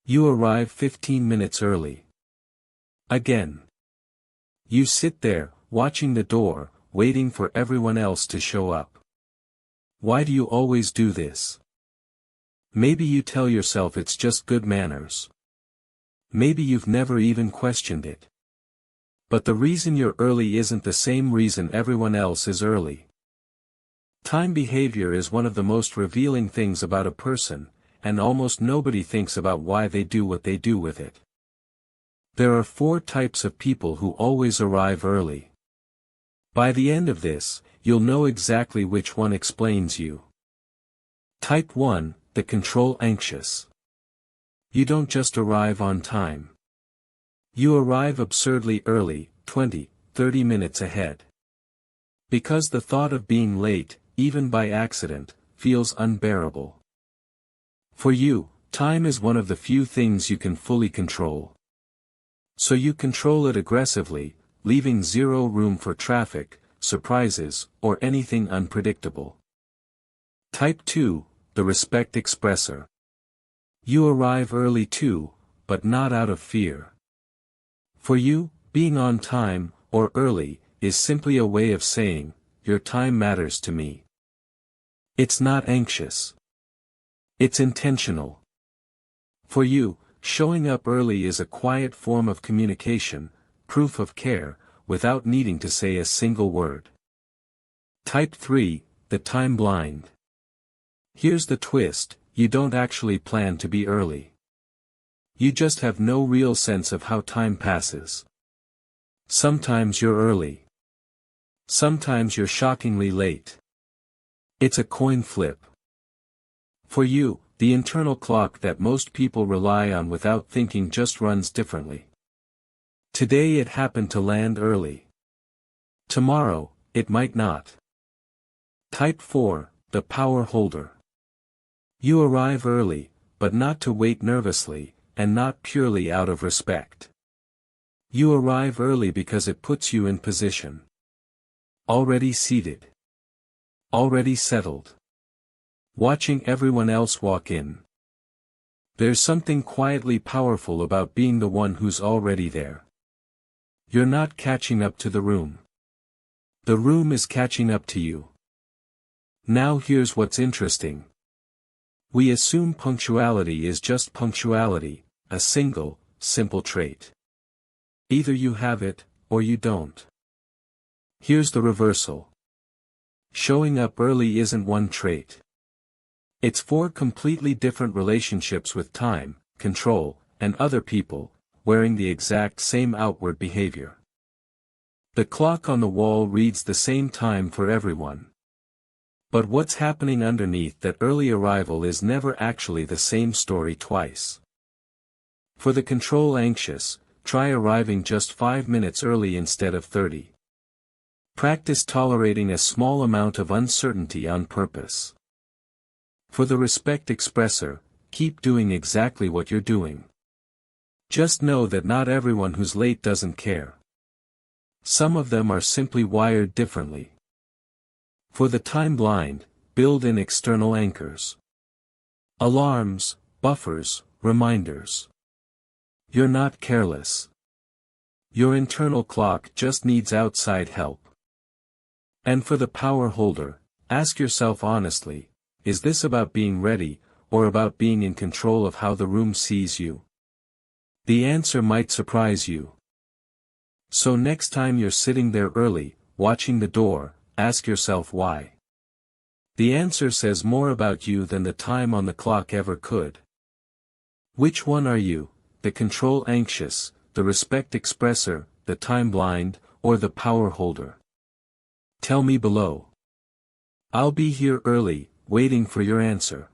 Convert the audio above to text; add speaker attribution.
Speaker 1: You arrive 15 minutes early. Again. You sit there, watching the door, waiting for everyone else to show up. Why do you always do this? Maybe you tell yourself it's just good manners. Maybe you've never even questioned it. But the reason you're early isn't the same reason everyone else is early. Time behavior is one of the most revealing things about a person, and almost nobody thinks about why they do what they do with it. There are 4 types of people who always arrive early. By the end of this, you'll know exactly which one explains you. Type 1, the control anxious. You don't just arrive on time. You arrive absurdly early, 20, 30 minutes ahead. Because the thought of being late, even by accident, feels unbearable. For you, time is one of the few things you can fully control. So you control it aggressively, leaving zero room for traffic, surprises, or anything unpredictable. Type 2, the respect expresser. You arrive early too, but not out of fear. For you, being on time, or early, is simply a way of saying, your time matters to me. It's not anxious. It's intentional. For you, showing up early is a quiet form of communication, proof of care, without needing to say a single word. Type 3, the time blind. Here's the twist, you don't actually plan to be early. You just have no real sense of how time passes. Sometimes you're early. Sometimes you're shockingly late. It's a coin flip. For you, the internal clock that most people rely on without thinking just runs differently. Today it happened to land early. Tomorrow, it might not. Type 4, the power holder. You arrive early, but not to wait nervously, and not purely out of respect. You arrive early because it puts you in position. Already seated. Already settled. Watching everyone else walk in. There's something quietly powerful about being the one who's already there. You're not catching up to the room. The room is catching up to you. Now here's what's interesting. We assume punctuality is just punctuality, a single, simple trait. Either you have it, or you don't. Here's the reversal. Showing up early isn't one trait. It's 4 completely different relationships with time, control, and other people, wearing the exact same outward behavior. The clock on the wall reads the same time for everyone. But what's happening underneath that early arrival is never actually the same story twice. For the control anxious, try arriving just 5 minutes early instead of 30. Practice tolerating a small amount of uncertainty on purpose. For the respect expresser, keep doing exactly what you're doing. Just know that not everyone who's late doesn't care. Some of them are simply wired differently. For the time blind, build in external anchors. Alarms, buffers, reminders. You're not careless. Your internal clock just needs outside help. And for the power holder, ask yourself honestly, is this about being ready, or about being in control of how the room sees you? The answer might surprise you. So next time you're sitting there early, watching the door, ask yourself why. The answer says more about you than the time on the clock ever could. Which one are you, the control anxious, the respect expresser, the time blind, or the power holder? Tell me below. I'll be here early, waiting for your answer.